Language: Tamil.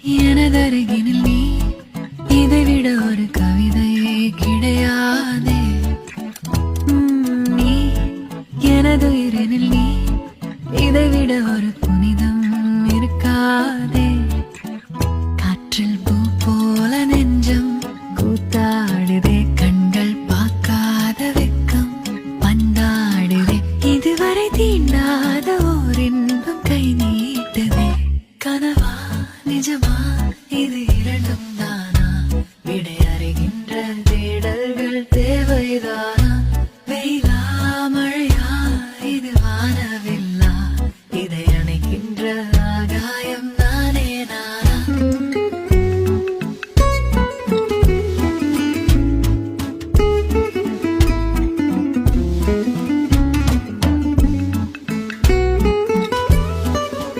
எனதருகினில் நீ, இதைவிட ஒரு கவிதையே கிடையாதே. நீ எனதுயிரினில் நீ, இதைவிட ஒரு புனிதம் இருக்காதே. காற்றில் பூ போல நெஞ்சம் கூத்தாடுதே, கண்கள் பார்க்காத வெக்கம் பந்தாடுதே. இதுவரை தீண்டாத ஓர் இன்பம் கை நீட்டுதே. கனவா நிஜமா இது இரண்டும் தானா? விடை அறிகின்ற தேடல்கள் தேவைதானா? வெயிலா மழையா இது வானவில்லா? இதை அணைக்கின்ற